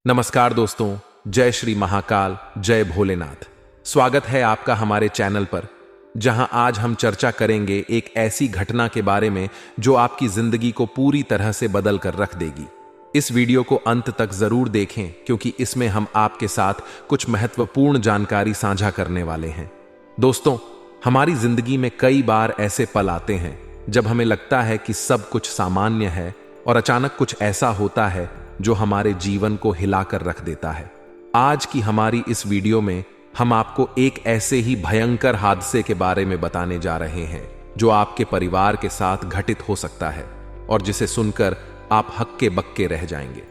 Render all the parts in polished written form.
नमस्कार दोस्तों, जय श्री महाकाल, जय भोलेनाथ। स्वागत है आपका हमारे चैनल पर, जहां आज हम चर्चा करेंगे एक ऐसी घटना के बारे में जो आपकी जिंदगी को पूरी तरह से बदल कर रख देगी। इस वीडियो को अंत तक जरूर देखें क्योंकि इसमें हम आपके साथ कुछ महत्वपूर्ण जानकारी साझा करने वाले हैं। दोस्तों, हमारी जिंदगी में कई बार ऐसे पल आते हैं जब हमें लगता है कि सब कुछ सामान्य है और अचानक कुछ ऐसा होता है जो हमारे जीवन को हिलाकर रख देता है। आज की हमारी इस वीडियो में हम आपको एक ऐसे ही भयंकर हादसे के बारे में बताने जा रहे हैं जो आपके परिवार के साथ घटित हो सकता है और जिसे सुनकर आप हक्के बक्के रह जाएंगे।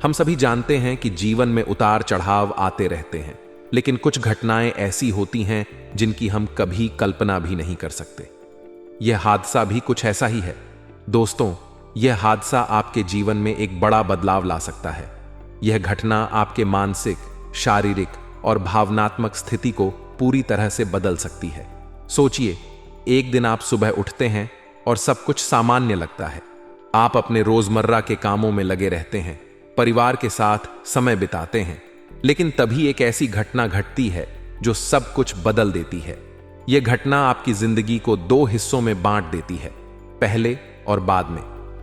हम सभी जानते हैं कि जीवन में उतार चढ़ाव आते रहते हैं, लेकिन कुछ घटनाएं ऐसी होती हैं जिनकी हम कभी कल्पना भी नहीं कर सकते। यह हादसा भी कुछ ऐसा ही है। दोस्तों, यह हादसा आपके जीवन में एक बड़ा बदलाव ला सकता है। यह घटना आपके मानसिक, शारीरिक और भावनात्मक स्थिति को पूरी तरह से बदल सकती है। सोचिए, एक दिन आप सुबह उठते हैं और सब कुछ सामान्य लगता है। आप अपने रोजमर्रा के कामों में लगे रहते हैं, परिवार के साथ समय बिताते हैं, लेकिन तभी एक ऐसी घटना घटती है जो सब कुछ बदल देती है। यह घटना आपकी जिंदगी को दो हिस्सों में बांट देती है, पहले और बाद में।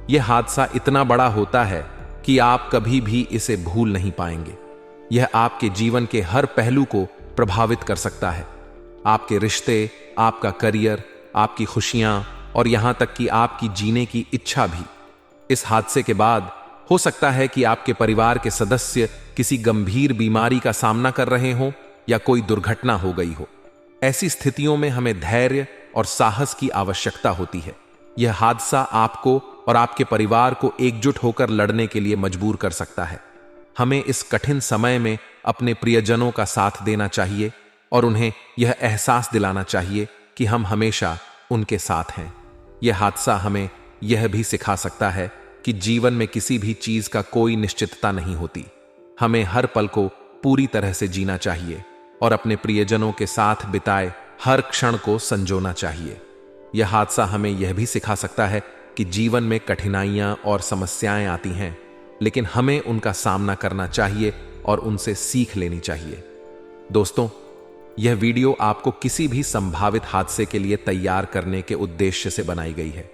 यह हादसा इतना बड़ा होता है कि आप कभी भी इसे भूल नहीं पाएंगे। यह आपके जीवन के हर पहलू को प्रभावित कर सकता है। आपके रिश्ते, आपका करियर, आपकी खुशियां और यहां तक कि आपकी जीने की इच्छा भी। इस हादसे के बाद हो सकता है कि आपके परिवार के सदस्य किसी गंभीर बीमारी का सामना कर रहे हों या कोई दुर्घटना हो गई हो। ऐसी स्थितियों में हमें धैर्य और साहस की आवश्यकता होती है। यह हादसा आपको और आपके परिवार को एकजुट होकर लड़ने के लिए मजबूर कर सकता है। हमें इस कठिन समय में अपने प्रियजनों का साथ देना चाहिए और उन्हें यह एहसास दिलाना चाहिए कि हम हमेशा उनके साथ हैं। यह हादसा हमें यह भी सिखा सकता है कि जीवन में किसी भी चीज का कोई निश्चितता नहीं होती। हमें हर पल को पूरी तरह से जीना चाहिए और अपने प्रियजनों के साथ बिताए हर क्षण को संजोना चाहिए। यह हादसा हमें यह भी सिखा सकता है कि जीवन में कठिनाइयां और समस्याएं आती हैं, लेकिन हमें उनका सामना करना चाहिए और उनसे सीख लेनी चाहिए। दोस्तों, यह वीडियो आपको किसी भी संभावित हादसे के लिए तैयार करने के उद्देश्य से बनाई गई है।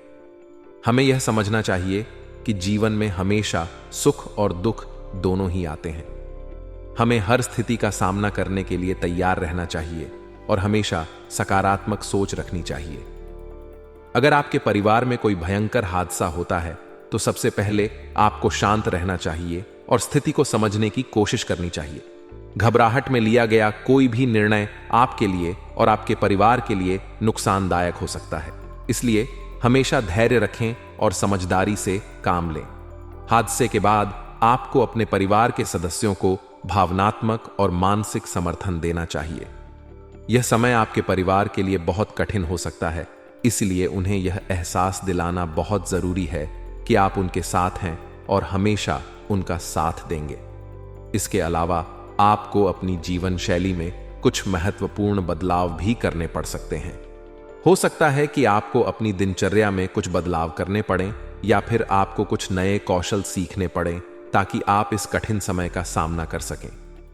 हमें यह समझना चाहिए कि जीवन में हमेशा सुख और दुख दोनों ही आते हैं। हमें हर स्थिति का सामना करने के लिए तैयार रहना चाहिए और हमेशा सकारात्मक सोच रखनी चाहिए। अगर आपके परिवार में कोई भयंकर हादसा होता है तो सबसे पहले आपको शांत रहना चाहिए और स्थिति को समझने की कोशिश करनी चाहिए। घबराहट में लिया गया कोई भी निर्णय आपके लिए और आपके परिवार के लिए नुकसानदायक हो सकता है, इसलिए हमेशा धैर्य रखें और समझदारी से काम लें। हादसे के बाद आपको अपने परिवार के सदस्यों को भावनात्मक और मानसिक समर्थन देना चाहिए। यह समय आपके परिवार के लिए बहुत कठिन हो सकता है, इसलिए उन्हें यह एहसास दिलाना बहुत जरूरी है कि आप उनके साथ हैं और हमेशा उनका साथ देंगे। इसके अलावा आपको अपनी जीवन शैली में कुछ महत्वपूर्ण बदलाव भी करने पड़ सकते हैं। हो सकता है कि आपको अपनी दिनचर्या में कुछ बदलाव करने पड़ें या फिर आपको कुछ नए कौशल सीखने पड़ें ताकि आप इस कठिन समय का सामना कर सकें।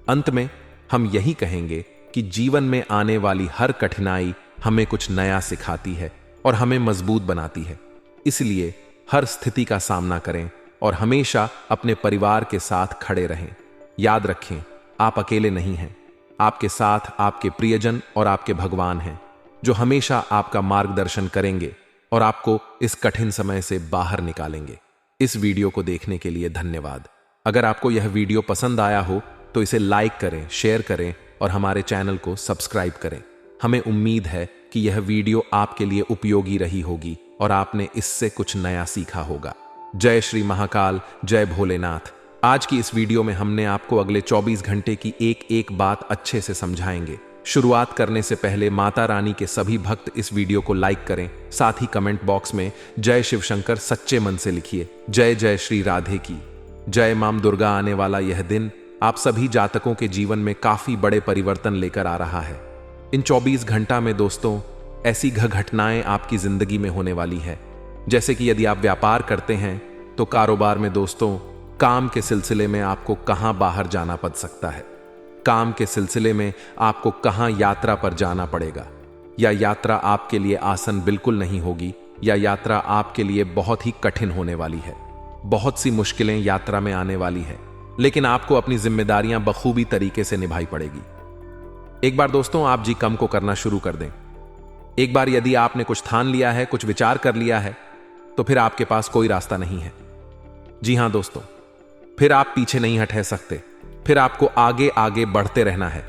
अंत में हम यही कहेंगे कि जीवन में आने वाली हर कठिनाई हमें कुछ नया सिखाती है और हमें मजबूत बनाती है। इसलिए हर स्थिति का सामना करें और हमेशा अपने परिवार के साथ खड़े रहें। याद रखें, आप अकेले नहीं हैं। आपके साथ आपके प्रियजन और आपके भगवान हैं जो हमेशा आपका मार्गदर्शन करेंगे और आपको इस कठिन समय से बाहर निकालेंगे। इस वीडियो को देखने के लिए धन्यवाद। अगर आपको यह वीडियो पसंद आया हो तो इसे लाइक करें, शेयर करें और हमारे चैनल को सब्सक्राइब करें। हमें उम्मीद है कि यह वीडियो आपके लिए उपयोगी रही होगी और आपने इससे कुछ नया सीखा होगा। जय श्री महाकाल, जय भोलेनाथ। आज की इस वीडियो में हमने आपको अगले 24 घंटे की एक एक बात अच्छे से समझाएंगे। शुरुआत करने से पहले माता रानी के सभी भक्त इस वीडियो को लाइक करें। साथ ही कमेंट बॉक्स में जय शिव शंकर सच्चे मन से लिखिए। जय जय श्री राधे की जय। मां दुर्गा आने वाला यह दिन आप सभी जातकों के जीवन में काफी बड़े परिवर्तन लेकर आ रहा है। इन 24 घंटा में दोस्तों ऐसी घटनाएं आपकी जिंदगी में होने वाली है, जैसे कि यदि आप व्यापार करते हैं तो कारोबार में दोस्तों काम के सिलसिले में आपको कहां बाहर जाना पड़ सकता है, काम के सिलसिले में आपको कहां यात्रा पर जाना पड़ेगा, या यात्रा आपके लिए आसान बिल्कुल नहीं होगी, या यात्रा आपके लिए बहुत ही कठिन होने वाली है। बहुत सी मुश्किलें यात्रा में आने वाली है, लेकिन आपको अपनी जिम्मेदारियां बखूबी तरीके से निभाई पड़ेगी। एक बार दोस्तों आप जी कम को करना शुरू कर दें। एक बार यदि आपने कुछ ठान लिया है, कुछ विचार कर लिया है, तो फिर आपके पास कोई रास्ता नहीं है। जी हां दोस्तों, फिर आप पीछे नहीं हट सकते। फिर आपको आगे आगे बढ़ते रहना है।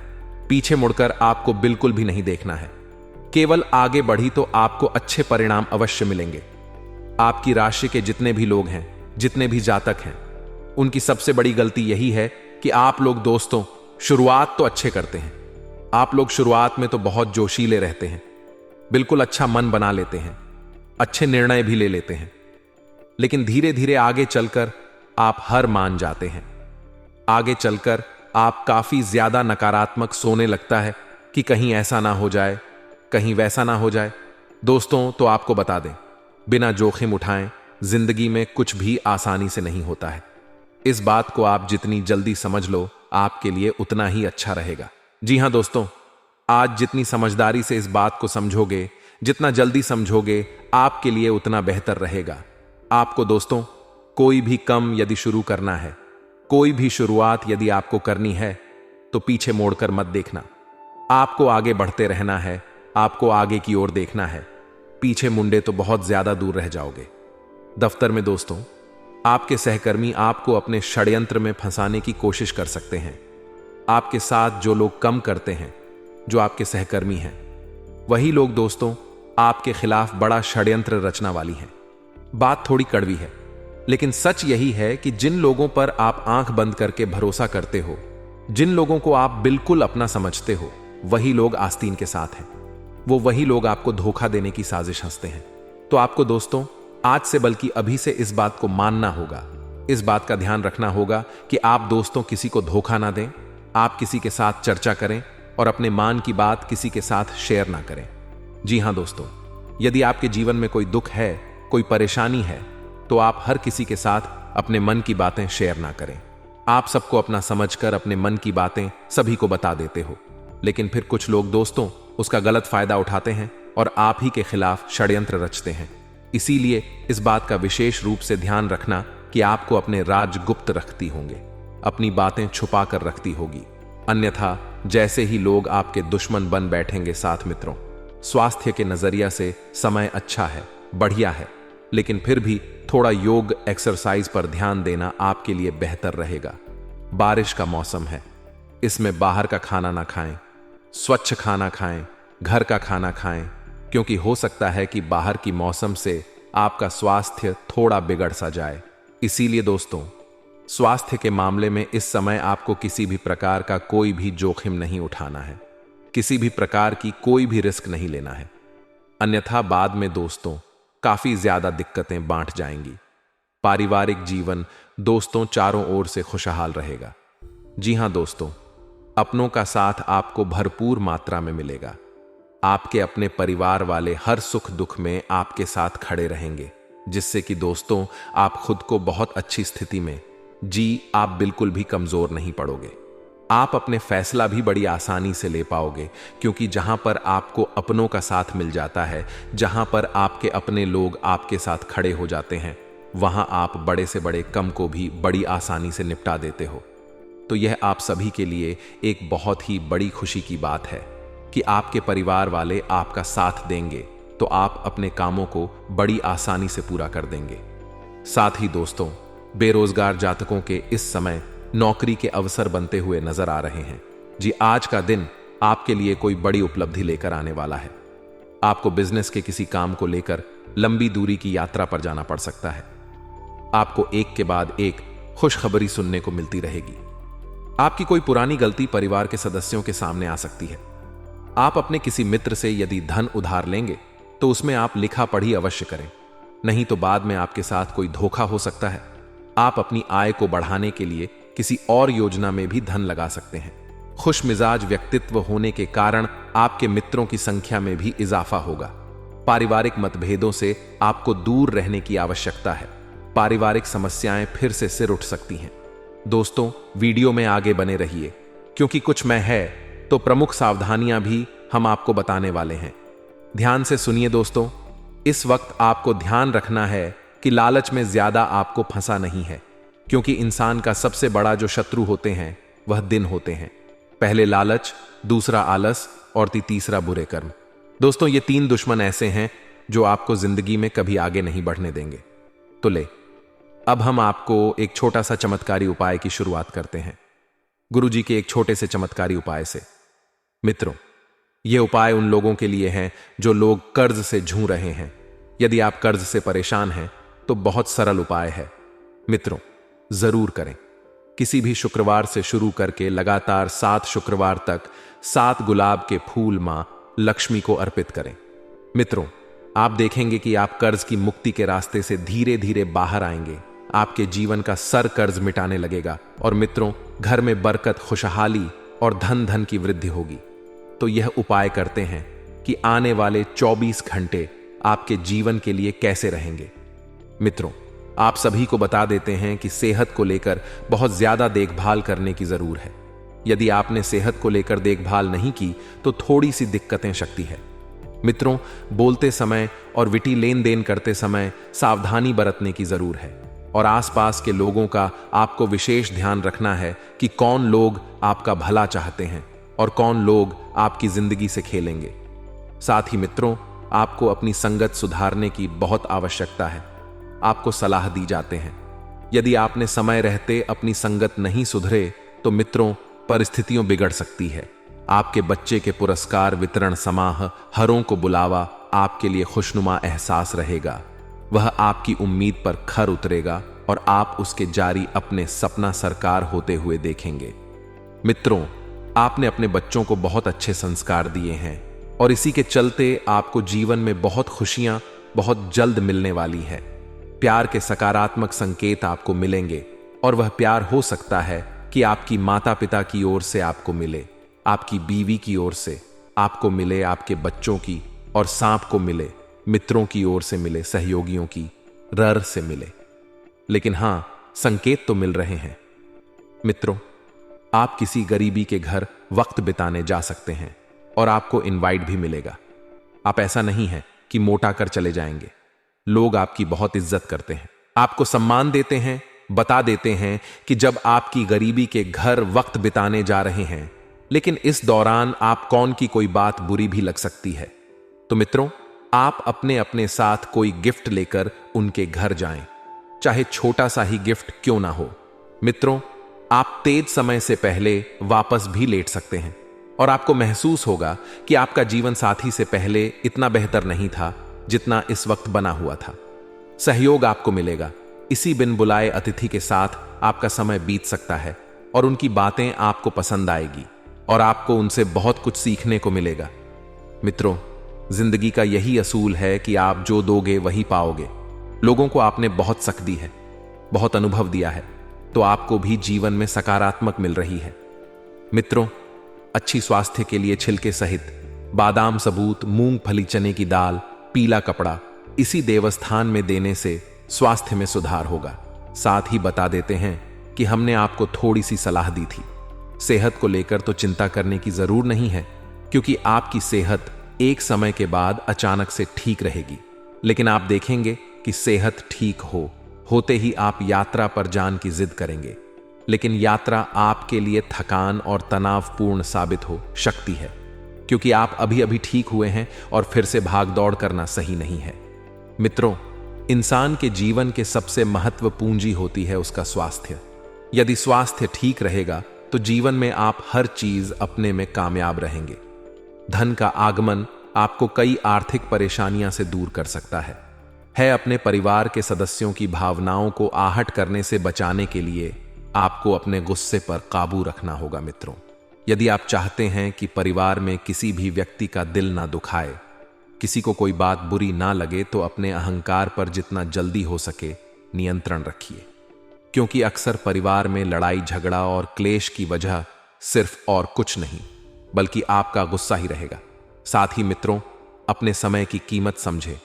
पीछे मुड़कर आपको बिल्कुल भी नहीं देखना है। केवल आगे बढ़ी तो आपको अच्छे परिणाम अवश्य मिलेंगे। आपकी राशि के जितने भी लोग हैं, जितने भी जातक हैं, उनकी सबसे बड़ी गलती यही है कि आप लोग दोस्तों शुरुआत तो अच्छे करते हैं। आप लोग शुरुआत में तो बहुत जोशीले रहते हैं, बिल्कुल अच्छा मन बना लेते हैं, अच्छे निर्णय भी ले लेते हैं, लेकिन धीरे धीरे आगे चलकर आप हार मान जाते हैं। आगे चलकर आप काफी ज्यादा नकारात्मक सोने लगता है कि कहीं ऐसा ना हो जाए, कहीं वैसा ना हो जाए। दोस्तों तो आपको बता दें, बिना जोखिम उठाएं जिंदगी में कुछ भी आसानी से नहीं होता है। इस बात को आप जितनी जल्दी समझ लो, आपके लिए उतना ही अच्छा रहेगा। जी हां दोस्तों, आज जितनी समझदारी से इस बात को समझोगे, जितना जल्दी समझोगे, आपके लिए उतना बेहतर रहेगा। आपको दोस्तों कोई भी काम यदि शुरू करना है, कोई भी शुरुआत यदि आपको करनी है, तो पीछे मोड़कर मत देखना। आपको आगे बढ़ते रहना है, आपको आगे की ओर देखना है। पीछे मुंडे तो बहुत ज्यादा दूर रह जाओगे। दफ्तर में दोस्तों आपके सहकर्मी आपको अपने षड्यंत्र में फंसाने की कोशिश कर सकते हैं। आपके साथ जो लोग कम करते हैं, जो आपके सहकर्मी हैं, वही लोग दोस्तों आपके खिलाफ बड़ा षड्यंत्र रचना वाली हैं। बात थोड़ी कड़वी है, लेकिन सच यही है कि जिन लोगों पर आप आंख बंद करके भरोसा करते हो, जिन लोगों को आप बिल्कुल अपना समझते हो, वही लोग आस्तीन के साथ हैं। वो वही लोग आपको धोखा देने की साजिश हंसते हैं। तो आपको दोस्तों आज से बल्कि अभी से इस बात को मानना होगा, इस बात का ध्यान रखना होगा कि आप दोस्तों किसी को धोखा ना दें। आप किसी के साथ चर्चा करें और अपने मान की बात किसी के साथ शेयर ना करें। जी हां दोस्तों, यदि आपके जीवन में कोई दुख है, कोई परेशानी है, तो आप हर किसी के साथ अपने मन की बातें शेयर ना करें। आप सबको अपना समझकर अपने मन की बातें सभी को बता देते हो, लेकिन फिर कुछ लोग दोस्तों उसका गलत फायदा उठाते हैं और आप ही के खिलाफ षड्यंत्र रचते हैं। इसीलिए इस बात का विशेष रूप से ध्यान रखना कि आपको अपने राज गुप्त रखती होंगे, अपनी बातें छुपा कर रखती होगी। अन्यथा जैसे ही लोग आपके दुश्मन बन बैठेंगे। साथ मित्रों, स्वास्थ्य के नजरिया से समय अच्छा है, बढ़िया है, लेकिन फिर भी थोड़ा योग एक्सरसाइज पर ध्यान देना आपके लिए बेहतर रहेगा। बारिश का मौसम है, इसमें बाहर का खाना ना खाएं, स्वच्छ खाना खाएं, घर का खाना खाएं, क्योंकि हो सकता है कि बाहर की मौसम से आपका स्वास्थ्य थोड़ा बिगड़ सा जाए। इसीलिए दोस्तों स्वास्थ्य के मामले में इस समय आपको किसी भी प्रकार का कोई भी जोखिम नहीं उठाना है, किसी भी प्रकार की कोई भी रिस्क नहीं लेना है। अन्यथा बाद में दोस्तों काफी ज्यादा दिक्कतें बांट जाएंगी। पारिवारिक जीवन दोस्तों चारों ओर से खुशहाल रहेगा। जी हां दोस्तों, अपनों का साथ आपको भरपूर मात्रा में मिलेगा। आपके अपने परिवार वाले हर सुख दुख में आपके साथ खड़े रहेंगे, जिससे कि दोस्तों आप खुद को बहुत अच्छी स्थिति में आप बिल्कुल भी कमजोर नहीं पड़ोगे। आप अपने फैसला भी बड़ी आसानी से ले पाओगे, क्योंकि जहां पर आपको अपनों का साथ मिल जाता है, जहां पर आपके अपने लोग आपके साथ खड़े हो जाते हैं, वहां आप बड़े से बड़े कम को भी बड़ी आसानी से निपटा देते हो। तो यह आप सभी के लिए एक बहुत ही बड़ी खुशी की बात है कि आपके परिवार वाले आपका साथ देंगे, तो आप अपने कामों को बड़ी आसानी से पूरा कर देंगे। साथ ही दोस्तों बेरोजगार जातकों के इस समय नौकरी के अवसर बनते हुए नजर आ रहे हैं। जी आज का दिन आपके लिए कोई बड़ी उपलब्धि लेकर आने वाला है। आपको बिजनेस के किसी काम को लेकर लंबी दूरी की यात्रा पर जाना पड़ सकता है। आपको एक के बाद एक खुशखबरी सुनने को मिलती रहेगी। आपकी कोई पुरानी गलती परिवार के सदस्यों के सामने आ सकती है। आप अपने किसी मित्र से यदि धन उधार लेंगे तो उसमें आप लिखा पढ़ी अवश्य करें, नहीं तो बाद में आपके साथ कोई धोखा हो सकता है। आप अपनी आय को बढ़ाने के लिए किसी और योजना में भी धन लगा सकते हैं। खुश मिजाज व्यक्तित्व होने के कारण आपके मित्रों की संख्या में भी इजाफा होगा। पारिवारिक मतभेदों से आपको दूर रहने की आवश्यकता है। पारिवारिक समस्याएं फिर से सिर उठ सकती हैं। दोस्तों, वीडियो में आगे बने रहिए, क्योंकि कुछ में है तो प्रमुख सावधानियां भी हम आपको बताने वाले हैं। ध्यान से सुनिए दोस्तों। इस वक्त आपको ध्यान रखना है कि लालच में ज्यादा आपको फंसा नहीं है, क्योंकि इंसान का सबसे बड़ा जो शत्रु होते हैं वह दिन होते हैं। पहले लालच, दूसरा आलस और तीसरा बुरे कर्म। दोस्तों, ये 3 दुश्मन ऐसे हैं जो आपको जिंदगी में कभी आगे नहीं बढ़ने देंगे। तो अब हम आपको एक छोटा सा चमत्कारी उपाय की शुरुआत करते हैं, गुरुजी के एक छोटे से चमत्कारी उपाय से। मित्रों, यह उपाय उन लोगों के लिए है जो लोग कर्ज से जूझ रहे हैं। यदि आप कर्ज से परेशान हैं तो बहुत सरल उपाय है। मित्रों, जरूर करें। किसी भी शुक्रवार से शुरू करके लगातार 7 शुक्रवार तक 7 गुलाब के फूल मां लक्ष्मी को अर्पित करें। मित्रों, आप देखेंगे कि आप कर्ज की मुक्ति के रास्ते से धीरे धीरे बाहर आएंगे। आपके जीवन का सर कर्ज मिटाने लगेगा और मित्रों, घर में बरकत, खुशहाली और धन की वृद्धि होगी। तो यह उपाय करते हैं कि आने वाले 24 घंटे आपके जीवन के लिए कैसे रहेंगे। मित्रों, आप सभी को बता देते हैं कि सेहत को लेकर बहुत ज्यादा देखभाल करने की जरूर है। यदि आपने सेहत को लेकर देखभाल नहीं की तो थोड़ी सी दिक्कतें शक्ति है। मित्रों, बोलते समय और विटी लेन देन करते समय सावधानी बरतने की जरूर है और आसपास के लोगों का आपको विशेष ध्यान रखना है कि कौन लोग आपका भला चाहते हैं और कौन लोग आपकी जिंदगी से खेलेंगे। साथ ही मित्रों, आपको अपनी संगत सुधारने की बहुत आवश्यकता है। आपको सलाह दी जाते हैं, यदि आपने समय रहते अपनी संगत नहीं सुधरे तो मित्रों, परिस्थितियों बिगड़ सकती है। आपके बच्चे के पुरस्कार वितरण समाह, हरों को बुलावा आपके लिए खुशनुमा एहसास रहेगा। वह आपकी उम्मीद पर खर उतरेगा और आप उसके जारी अपने सपना साकार होते हुए देखेंगे। मित्रों, आपने अपने बच्चों को बहुत अच्छे संस्कार दिए हैं और इसी के चलते आपको जीवन में बहुत खुशियां बहुत जल्द मिलने वाली है। प्यार के सकारात्मक संकेत आपको मिलेंगे और वह प्यार हो सकता है कि आपकी माता पिता की ओर से आपको मिले, आपकी बीवी की ओर से आपको मिले, आपके बच्चों की और सांप को मिले, मित्रों की ओर से मिले, सहयोगियों की रर से मिले। लेकिन हां, संकेत तो मिल रहे हैं। मित्रों, आप किसी गरीबी के घर वक्त बिताने जा सकते हैं और आपको इनवाइट भी मिलेगा। आप ऐसा नहीं है कि मोटा कर चले जाएंगे। लोग आपकी बहुत इज्जत करते हैं, आपको सम्मान देते हैं, बता देते हैं कि जब आपकी गरीबी के घर वक्त बिताने जा रहे हैं, लेकिन इस दौरान आप कौन की कोई बात बुरी भी लग सकती है। तो मित्रों, आप अपने अपने साथ कोई गिफ्ट लेकर उनके घर जाएं, चाहे छोटा सा ही गिफ्ट क्यों ना हो। मित्रों, आप तेज समय से पहले वापस भी लेट सकते हैं और आपको महसूस होगा कि आपका जीवन साथी से पहले इतना बेहतर नहीं था जितना इस वक्त बना हुआ था। सहयोग आपको मिलेगा। इसी बिन बुलाए अतिथि के साथ आपका समय बीत सकता है और उनकी बातें आपको पसंद आएगी और आपको उनसे बहुत कुछ सीखने को मिलेगा। मित्रों, जिंदगी का यही असूल है कि आप जो दोगे वही पाओगे। लोगों को आपने बहुत सख दी है, बहुत अनुभव दिया है, तो आपको भी जीवन में सकारात्मक मिल रही है। मित्रों, अच्छी स्वास्थ्य के लिए छिलके सहित बादाम सबूत, मूंगफली, चने की दाल, पीला कपड़ा इसी देवस्थान में देने से स्वास्थ्य में सुधार होगा। साथ ही बता देते हैं कि हमने आपको थोड़ी सी सलाह दी थी। सेहत को लेकर तो चिंता करने की जरूर नहीं है, क्योंकि आपकी सेहत एक समय के बाद अचानक से ठीक रहेगी। लेकिन आप देखेंगे कि सेहत ठीक होते ही आप यात्रा पर जान की जिद करेंगे, लेकिन यात्रा आपके लिए थकान और तनावपूर्ण साबित हो सकती है, क्योंकि आप अभी अभी ठीक हुए हैं और फिर से भाग दौड़ करना सही नहीं है। मित्रों, इंसान के जीवन के सबसे महत्व पूंजी होती है उसका स्वास्थ्य। यदि स्वास्थ्य ठीक रहेगा तो जीवन में आप हर चीज अपने में कामयाब रहेंगे। धन का आगमन आपको कई आर्थिक परेशानियां से दूर कर सकता है। अपने परिवार के सदस्यों की भावनाओं को आहट करने से बचाने के लिए आपको अपने गुस्से पर काबू रखना होगा। मित्रों, यदि आप चाहते हैं कि परिवार में किसी भी व्यक्ति का दिल ना दुखाए, किसी को कोई बात बुरी ना लगे, तो अपने अहंकार पर जितना जल्दी हो सके नियंत्रण रखिए, क्योंकि अक्सर परिवार में लड़ाई झगड़ा और क्लेश की वजह सिर्फ और कुछ नहीं बल्कि आपका गुस्सा ही रहेगा। साथ ही मित्रों, अपने समय की कीमत समझे,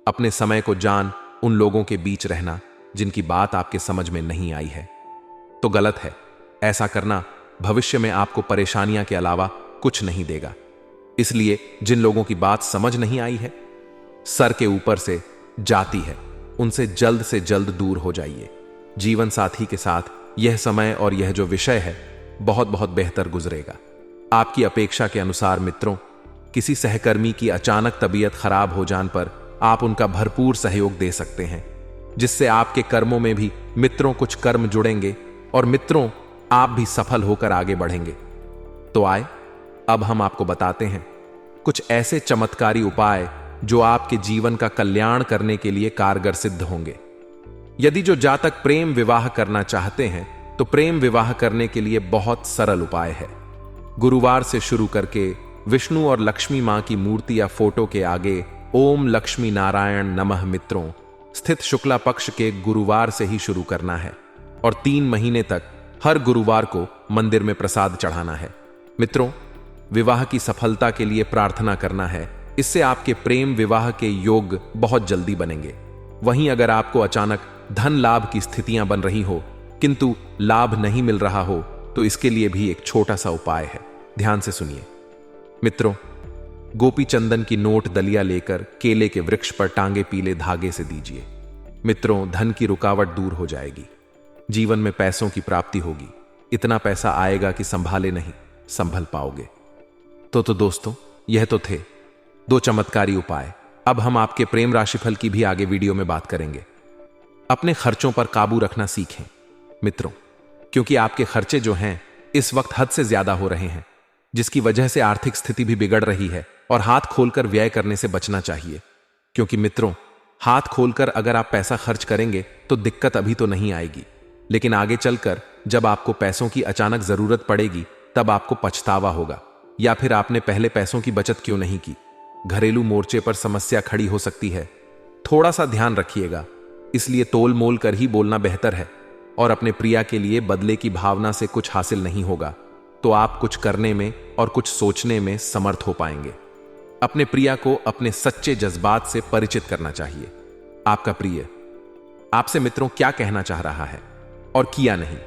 अपने समय को जान उन लोगों के बीच रहना जिनकी बात आपके समझ में नहीं आई है तो गलत है। ऐसा करना भविष्य में आपको परेशानियां के अलावा कुछ नहीं देगा। इसलिए जिन लोगों की बात समझ नहीं आई है, सर के ऊपर से जाती है, उनसे जल्द से जल्द दूर हो जाइए। जीवन साथी के साथ यह समय और यह जो विषय है बहुत बहुत बेहतर गुजरेगा। आपकी अपेक्षा के अनुसार मित्रों, किसी सहकर्मी की अचानक तबीयत खराब हो जाने पर आप उनका भरपूर सहयोग दे सकते हैं, जिससे आपके कर्मों में भी मित्रों कुछ कर्म जुड़ेंगे और मित्रों आप भी सफल होकर आगे बढ़ेंगे। तो आए अब हम आपको बताते हैं कुछ ऐसे चमत्कारी उपाय जो आपके जीवन का कल्याण करने के लिए कारगर सिद्ध होंगे। यदि जो जातक प्रेम विवाह करना चाहते हैं तो प्रेम विवाह करने के लिए बहुत सरल उपाय है। गुरुवार से शुरू करके विष्णु और लक्ष्मी मां की मूर्ति या फोटो के आगे ओम लक्ष्मी नारायण नमः मित्रों स्थित शुक्ला पक्ष के गुरुवार से ही शुरू करना है और 3 महीने तक हर गुरुवार को मंदिर में प्रसाद चढ़ाना है। मित्रों, विवाह की सफलता के लिए प्रार्थना करना है, इससे आपके प्रेम विवाह के योग बहुत जल्दी बनेंगे। वहीं अगर आपको अचानक धन लाभ की स्थितियां बन रही हो किंतु लाभ नहीं मिल रहा हो तो इसके लिए भी एक छोटा सा उपाय है, ध्यान से सुनिए। मित्रों, गोपी चंदन की नोट दलिया लेकर केले के वृक्ष पर टांगे पीले धागे से दीजिए। मित्रों, धन की रुकावट दूर हो जाएगी, जीवन में पैसों की प्राप्ति होगी। इतना पैसा आएगा कि संभाले नहीं संभल पाओगे। तो दोस्तों, यह तो थे 2 चमत्कारी उपाय। अब हम आपके प्रेम राशिफल की भी आगे वीडियो में बात करेंगे। अपने खर्चों पर काबू रखना सीखें मित्रों, क्योंकि आपके खर्चे जो हैं इस वक्त हद से ज्यादा हो रहे हैं, जिसकी वजह से आर्थिक स्थिति भी बिगड़ रही है और हाथ खोलकर व्यय करने से बचना चाहिए। क्योंकि मित्रों, हाथ खोलकर अगर आप पैसा खर्च करेंगे तो दिक्कत अभी तो नहीं आएगी, लेकिन आगे चलकर जब आपको पैसों की अचानक जरूरत पड़ेगी तब आपको पछतावा होगा। या फिर आपने पहले पैसों की बचत क्यों नहीं की। घरेलू मोर्चे पर समस्या खड़ी हो सकती है, थोड़ा सा ध्यान रखिएगा। इसलिए तोल मोल कर ही बोलना बेहतर है। और अपने प्रिया के लिए बदले की भावना से कुछ हासिल नहीं होगा तो आप कुछ करने में और कुछ सोचने में समर्थ हो पाएंगे। अपने प्रिया को अपने सच्चे जज्बात से परिचित करना चाहिए। आपका प्रिय आपसे मित्रों क्या कहना चाह रहा है और किया नहीं,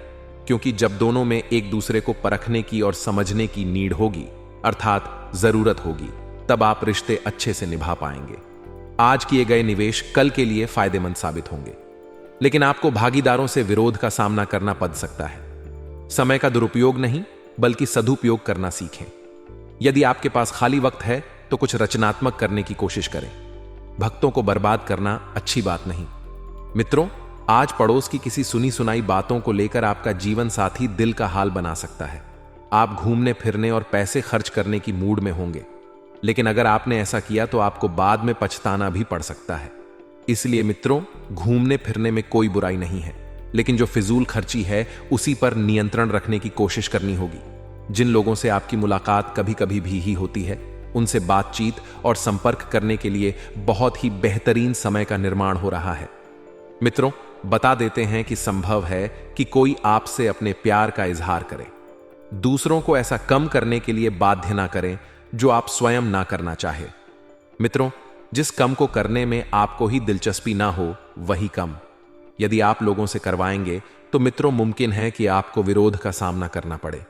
क्योंकि जब दोनों में एक दूसरे को परखने की और समझने की नीड होगी, अर्थात जरूरत होगी, तब आप रिश्ते अच्छे से निभा पाएंगे। आज किए गए निवेश कल के लिए फायदेमंद साबित होंगे, लेकिन आपको भागीदारों से विरोध का सामना करना पड़ सकता है। समय का दुरुपयोग नहीं बल्कि सदुपयोग करना सीखें। यदि आपके पास खाली वक्त है तो कुछ रचनात्मक करने की कोशिश करें। भक्तों को बर्बाद करना अच्छी बात नहीं। मित्रों, आज पड़ोस की किसी सुनी सुनाई बातों को लेकर आपका जीवन साथी दिल का हाल बना सकता है। आप घूमने फिरने और पैसे खर्च करने की मूड में होंगे, लेकिन अगर आपने ऐसा किया तो आपको बाद में पछताना भी पड़ सकता है। इसलिए मित्रों, घूमने फिरने में कोई बुराई नहीं है, लेकिन जो फिजूल खर्ची है उसी पर नियंत्रण रखने की कोशिश करनी होगी। जिन लोगों से आपकी मुलाकात कभी कभी भी ही होती है, उनसे बातचीत और संपर्क करने के लिए बहुत ही बेहतरीन समय का निर्माण हो रहा है। मित्रों, बता देते हैं कि संभव है कि कोई आपसे अपने प्यार का इजहार करे। दूसरों को ऐसा कम करने के लिए बाध्य ना करें जो आप स्वयं ना करना चाहे। मित्रों, जिस कम को करने में आपको ही दिलचस्पी ना हो वही कम यदि आप लोगों से करवाएंगे तो मित्रों मुमकिन है कि आपको विरोध का सामना करना पड़े।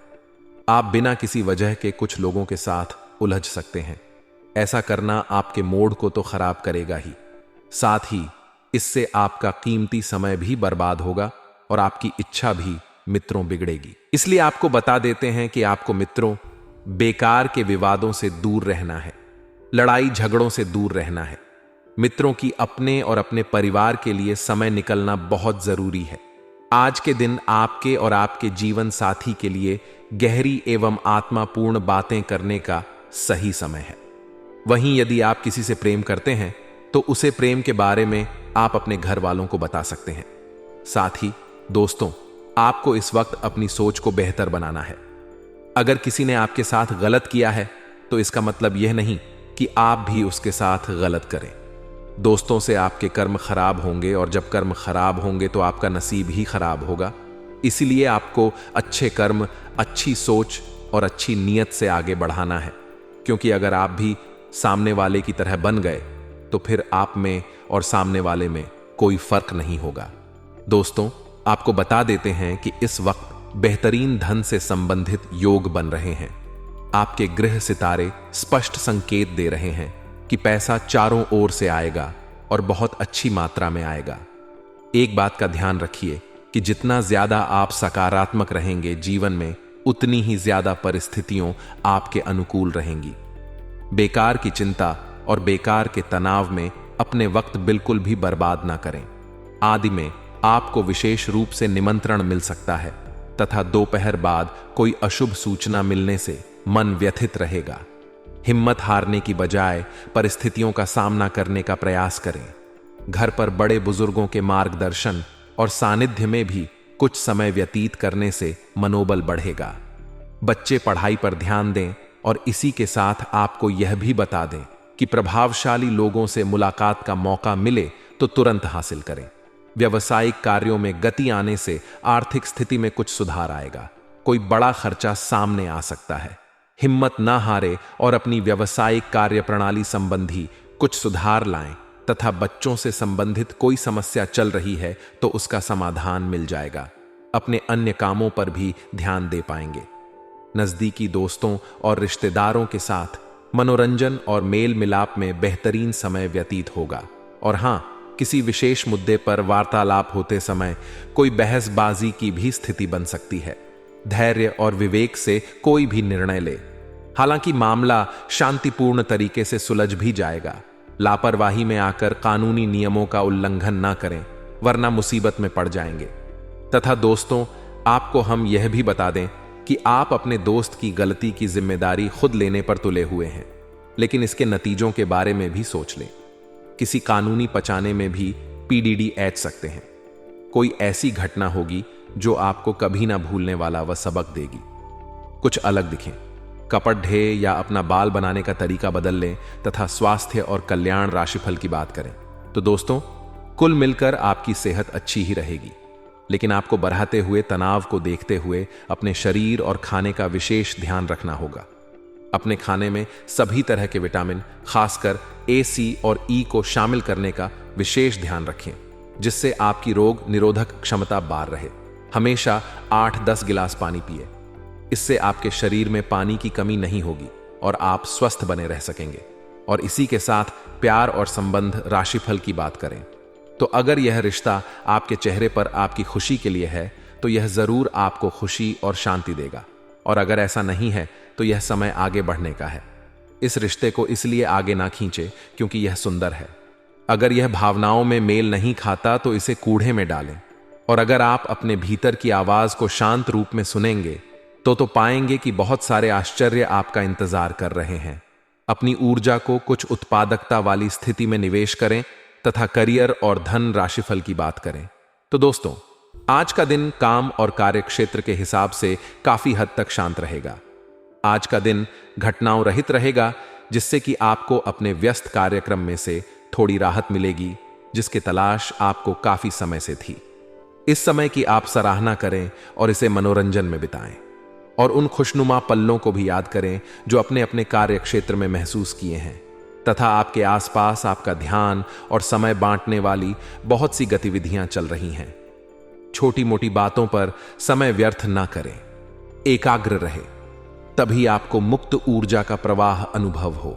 आप बिना किसी वजह के कुछ लोगों के साथ उलझ सकते हैं। ऐसा करना आपके मूड को तो खराब करेगा ही, साथ ही इससे आपका कीमती समय भी बर्बाद होगा और आपकी इच्छा भी मित्रों बिगड़ेगी। इसलिए आपको बता देते हैं कि आपको मित्रों बेकार के विवादों से दूर रहना है, लड़ाई झगड़ों से दूर रहना है। मित्रों की अपने और अपने परिवार के लिए समय निकलना बहुत जरूरी है। आज के दिन आपके और आपके जीवन साथी के लिए गहरी एवं आत्मापूर्ण बातें करने का सही समय है। वहीं यदि आप किसी से प्रेम करते हैं तो उसे प्रेम के बारे में आप अपने घर वालों को बता सकते हैं। साथ ही दोस्तों, आपको इस वक्त अपनी सोच को बेहतर बनाना है। अगर किसी ने आपके साथ गलत किया है तो इसका मतलब यह नहीं कि आप भी उसके साथ गलत करें। दोस्तों से आपके कर्म खराब होंगे और जब कर्म खराब होंगे तो आपका नसीब ही खराब होगा। इसीलिए आपको अच्छे कर्म, अच्छी सोच और अच्छी नीयत से आगे बढ़ाना है, क्योंकि अगर आप भी सामने वाले की तरह बन गए तो फिर आप में और सामने वाले में कोई फर्क नहीं होगा। दोस्तों, आपको बता देते हैं कि इस वक्त बेहतरीन धन से संबंधित योग बन रहे हैं। आपके गृह सितारे स्पष्ट संकेत दे रहे हैं कि पैसा चारों ओर से आएगा और बहुत अच्छी मात्रा में आएगा। एक बात का ध्यान रखिए कि जितना ज्यादा आप सकारात्मक रहेंगे जीवन में, उतनी ही ज्यादा परिस्थितियों आपके अनुकूल रहेंगी। बेकार की चिंता और बेकार के तनाव में अपने वक्त बिल्कुल भी बर्बाद ना करें। आदि में आपको विशेष रूप से निमंत्रण मिल सकता है तथा दोपहर बाद कोई अशुभ सूचना मिलने से मन व्यथित रहेगा। हिम्मत हारने की बजाय परिस्थितियों का सामना करने का प्रयास करें। घर पर बड़े बुजुर्गों के मार्गदर्शन और सानिध्य में भी कुछ समय व्यतीत करने से मनोबल बढ़ेगा। बच्चे पढ़ाई पर ध्यान दें और इसी के साथ आपको यह भी बता दें कि प्रभावशाली लोगों से मुलाकात का मौका मिले तो तुरंत हासिल करें। व्यावसायिक कार्यों में गति आने से आर्थिक स्थिति में कुछ सुधार आएगा। कोई बड़ा खर्चा सामने आ सकता है। हिम्मत ना हारे और अपनी व्यावसायिक कार्य प्रणाली संबंधी कुछ सुधार लाएं तथा बच्चों से संबंधित कोई समस्या चल रही है तो उसका समाधान मिल जाएगा। अपने अन्य कामों पर भी ध्यान दे पाएंगे। नजदीकी दोस्तों और रिश्तेदारों के साथ मनोरंजन और मेल मिलाप में बेहतरीन समय व्यतीत होगा। और हां, किसी विशेष मुद्दे पर वार्तालाप होते समय कोई बहसबाजी की भी स्थिति बन सकती है। धैर्य और विवेक से कोई भी निर्णय ले। हालांकि मामला शांतिपूर्ण तरीके से सुलझ भी जाएगा। लापरवाही में आकर कानूनी नियमों का उल्लंघन ना करें, वरना मुसीबत में पड़ जाएंगे। तथा दोस्तों, आपको हम यह भी बता दें कि आप अपने दोस्त की गलती की जिम्मेदारी खुद लेने पर तुले हुए हैं, लेकिन इसके नतीजों के बारे में भी सोच लें। किसी कानूनी पचाने में भी पीडीडी ऐड सकते हैं। कोई ऐसी घटना होगी जो आपको कभी ना भूलने वाला वह सबक देगी। कुछ अलग दिखें, कपट ढे या अपना बाल बनाने का तरीका बदल लें तथा स्वास्थ्य और कल्याण राशिफल की बात करें तो दोस्तों, कुल मिलकर आपकी सेहत अच्छी ही रहेगी। लेकिन आपको बढ़ाते हुए तनाव को देखते हुए अपने शरीर और खाने का विशेष ध्यान रखना होगा। अपने खाने में सभी तरह के विटामिन, खासकर ए, सी और ई को शामिल करने का विशेष ध्यान रखें, जिससे आपकी रोग निरोधक क्षमता बार रहे। हमेशा 8-10 गिलास पानी पिए। इससे आपके शरीर में पानी की कमी नहीं होगी और आप स्वस्थ बने रह सकेंगे। और इसी के साथ प्यार और संबंध राशिफल की बात करें तो अगर यह रिश्ता आपके चेहरे पर आपकी खुशी के लिए है तो यह जरूर आपको खुशी और शांति देगा। और अगर ऐसा नहीं है तो यह समय आगे बढ़ने का है। इस रिश्ते को इसलिए आगे ना खींचे क्योंकि यह सुंदर है। अगर यह भावनाओं में मेल नहीं खाता तो इसे कूड़े में डालें। और अगर आप अपने भीतर की आवाज को शांत रूप में सुनेंगे तो पाएंगे कि बहुत सारे आश्चर्य आपका इंतजार कर रहे हैं। अपनी ऊर्जा को कुछ उत्पादकता वाली स्थिति में निवेश करें तथा करियर और धन राशिफल की बात करें तो दोस्तों, आज का दिन काम और कार्यक्षेत्र के हिसाब से काफी हद तक शांत रहेगा। आज का दिन घटनाओं रहित रहेगा, जिससे कि आपको अपने व्यस्त कार्यक्रम में से थोड़ी राहत मिलेगी, जिसकी तलाश आपको काफी समय से थी। इस समय की आप सराहना करें और इसे मनोरंजन में बिताएं और उन खुशनुमा पल्लों को भी याद करें जो अपने अपने कार्य क्षेत्र में महसूस किए हैं तथा आपके आसपास आपका ध्यान और समय बांटने वाली बहुत सी गतिविधियां चल रही हैं। छोटी मोटी बातों पर समय व्यर्थ ना करें, एकाग्र रहे, तभी आपको मुक्त ऊर्जा का प्रवाह अनुभव हो।